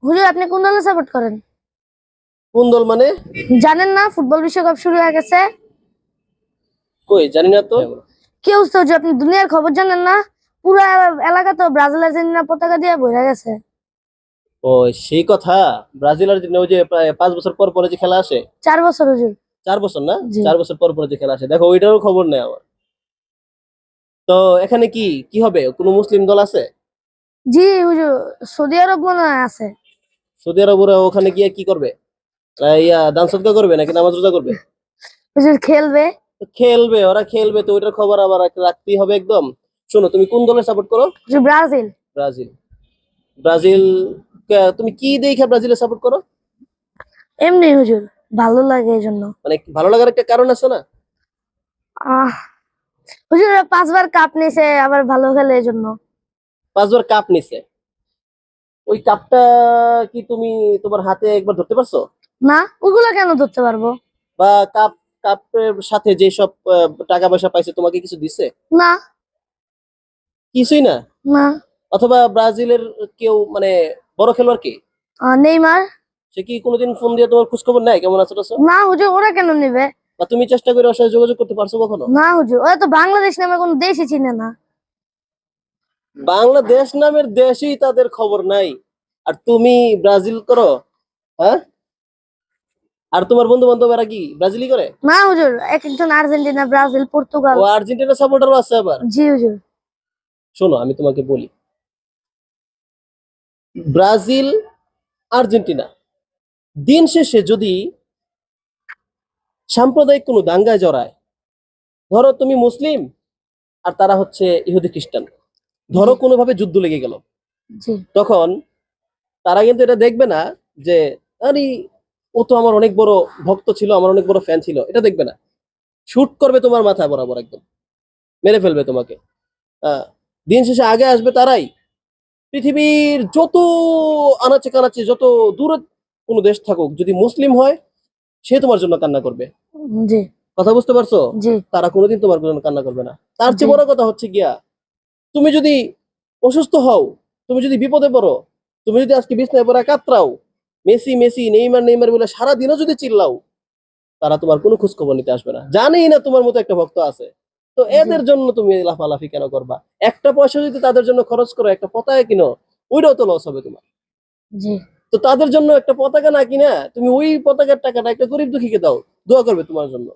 হুজুর আপনি কোন দলে সাপোর্ট করেন? কোন দল মানে? জানেন না ফুটবল বিশ্বকাপ শুরু হয়ে গেছে? কই জানি না তো। কি অবস্থা হুজুর, আপনি দুনিয়ার খবর জানেন না? পুরো এলাকা তো ব্রাজিল আর্জেন্টিনা পতাকা দিয়ে ভরে গেছে। ও, সেই কথা। ব্রাজিল আর ওই যে প্রায় 5 বছর পর পরে যে খেলা আসে। 4 বছর হুজুর। 4 বছর না? জি 4 বছর পর পরে যে খেলা আসে, দেখো ওইটারও খবর নেই আমার। তো এখানে কি কি হবে, কোনো মুসলিম দল আছে? জি হুজুর, সৌদি আরব মনে হয় আছে। সৌদি আরব ওরা ওখানে গিয়ে কি করবে? দান সদকা করবে নাকি নামাজ রোজা করবে? হুজুর খেলবে। তো খেলবে, ওরা খেলবে, তো ওইটার খবর আবার রাখতেই হবে একদম। শোনো, তুমি কোন দলের সাপোর্ট করো? হুজুর ব্রাজিল। ব্রাজিল। ব্রাজিল। তুমি কি দেখে ব্রাজিলের সাপোর্ট করো? এমনি হুজুর, ভালো লাগে এই জন্য। মানে ভালো লাগার একটা কারণ আছে না? আহ হুজুর ওরা 5 বার কাপ নিছে, আবার ভালো খেলে এই জন্য। 5 বার কাপ নিছে। ওই কাপটা কি তুমি তোমার হাতে একবার ধরতে পারছো? না, ওগুলা কেন ধরতে পারবো? বা কাপের সাথে যে সব টাকা পয়সা পাইছে তোমাকে কিছু দিছে? না। কিছুই না? না। অথবা ব্রাজিলের কেউ মানে বড় খেলোয়াড় কি? নেইমার। সে কি কোনোদিন ফোন দিয়ে তোমার খোঁজ খবর নেয় কেমন আছো টাছো? না হুজুর, ওরা কেন নেবে? বা তুমি চেষ্টা করে ওর সাথে যোগাযোগ করতে পারছো কখনো? না হুজুর, ওরা তো বাংলাদেশ নামে কোনো দেশই চিনে না। বাংলাদেশ নামের দেশই তাদের খবর নাই, আর তুমি ব্রাজিল করো? হ্যাঁ। আর তোমার বন্ধু বান্ধব এরা কি ব্রাজিলই করে? না হুজুর, এক একজন আর্জেন্টিনা, ব্রাজিল, পর্তুগাল। ও আর্জেন্টিনা সাপোর্টারও আছে আবার? জি হুজুর। শোনো, আমি তোমাকে বলি, ব্রাজিল, আর্জেন্টিনা দিন শেষে যদি সাম্প্রদায়িক কোনো দাঙ্গায় জড়ায়, ধরো তুমি মুসলিম আর তারা হচ্ছে ইহুদি খ্রিস্টান, ধরো কোনোভাবে যুদ্ধ লেগে গেল, জি তখন তারা কিন্তু এটা দেখবে না যে আরে ও তো আমার অনেক বড় ভক্ত ছিল, আমার অনেক বড় ফ্যান ছিল, এটা দেখবে না। শুট করবে তোমার মাথা বরাবর, একদম মেরে ফেলবে তোমাকে। আহ, দিন শেষে আগে আসবে তারাই, পৃথিবীর যত আনাচে কানাচে যত দূরে কোনো দেশ থাকুক, যদি মুসলিম হয় সে তোমার জন্য কান্না করবে। জি কথা বুঝতে পারছো? জি তারা কোনোদিন তোমার জন্য কান্না করবে না। তার জি চেয়ে বড় কথা হচ্ছে গিয়া, তুমি যদি অসুস্থ হও, তুমি যদি বিপদে পড়ো, তুমি যদি আজকে বিছনায় পড়ে কাতরাও, মেসি মেসি নেইমার নেইমার বলে সারা দিনও যদি চিল্লাও, তারা তোমার কোনো খোঁজ খবর নিতে আসবে না, জানেই না তোমার মতো একটা ভক্ত আছে। তো জি এদের জন্য তুমি লাফালাফি কেন করবা? একটা পয়সা যদি তাদের জন্য খরচ করো, একটা পতাকা কিনো, ওইটাও তো লস হবে তোমার। জি তো তাদের জন্য একটা পতাকা না কিনা তুমি ওই পতাকার টাকাটা একটা গরিব দুঃখীকে দাও, দোয়া করবে তোমার জন্য।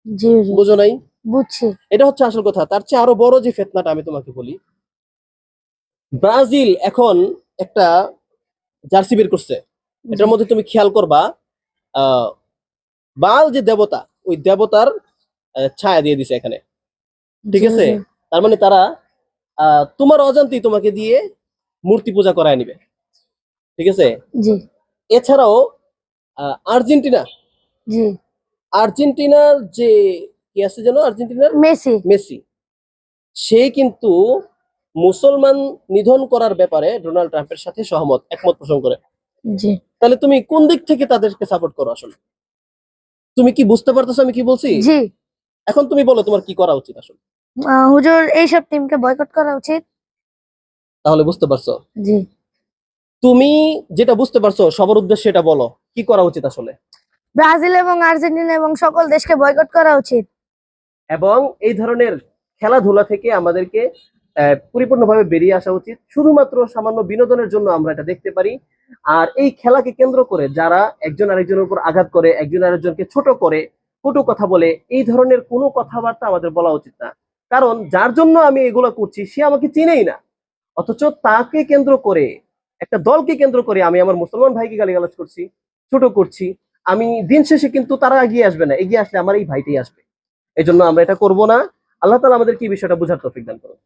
জি হুজুর, বুঝো নাই? বুঝছি। এটা হচ্ছে আসল কথা। তার চেয়ে আরো বড় যে ফিতনাটা আমি তোমাকে বলি, ব্রাজিল এখন একটা জার্সি বের করছে। জি এটার মধ্যে তুমি খেয়াল করবা, আহ বাল যে দেবতা, ওই দেবতার ছায়া দিয়ে দিছে এখানে। ঠিক জি আছে? হুজুর। তার মানে তারা তোমার অজান্তেই তোমাকে দিয়ে মূর্তি পূজা করায় নিবে। ঠিক আছে? জি এছাড়াও আর্জেন্টিনা, জি আর্জেন্টিনার যে কি আছে যেন, আর্জেন্টিনার মেসি। মেসি, সে কিন্তু মুসলমান নিধন করার ব্যাপারে ডোনাল্ড ট্রাম্পের সাথে একমত পোষণ করে। জি তাহলে তুমি কোন দিক থেকে তাদেরকে সাপোর্ট করো আসলে? তুমি কি বুঝতে পারতেছো আমি কি বলছি? জি এখন তুমি বলো তোমার কি করা উচিত আসলে। হুজুর এইসব টিমকে বয়কট করা উচিত। তাহলে বুঝতে পারছো? জি। তুমি যেটা বুঝতে পারছো সবার উদ্দেশ্যে এটা বলো, কি করা উচিত আসলে। ব্রাজিল এবং আর্জেন্টিনা এবং সকল দেশকে বয়কট করা উচিত। এবং এই ধরনের খেলাধুলা থেকে আমাদেরকে পরিপূর্ণভাবে বেরিয়ে আসা উচিত। শুধুমাত্র সামান্য বিনোদনের জন্য আমরা এটা দেখতে পারি। আর এই খেলাকে কেন্দ্র করে যারা একজন আরেকজনের উপর আঘাত করে, একজন আরেকজনকে ছোট করে, কটু কথা বলে, এই ধরনের কোনো কথাবার্তা আমাদের বলা উচিত না। কারণ যার জন্য আমি এগুলো করছি সে আমাকে চিনেই না, অথচ তাকে কেন্দ্র করে, একটা দলকে কেন্দ্র করে আমি আমার মুসলমান ভাইকে গালিগালাজ করছি, ছোট করছি। আমি দিন শেষে কিন্তু তারা এগিয়ে আসবে না, এগিয়ে আসলে আমার এই ভাইটাই আসবে। এই জন্য আমরা এটা করবো না। আল্লাহ তাআলা আমাদের কি বিষয়টা বুঝার তৌফিক দান করুন।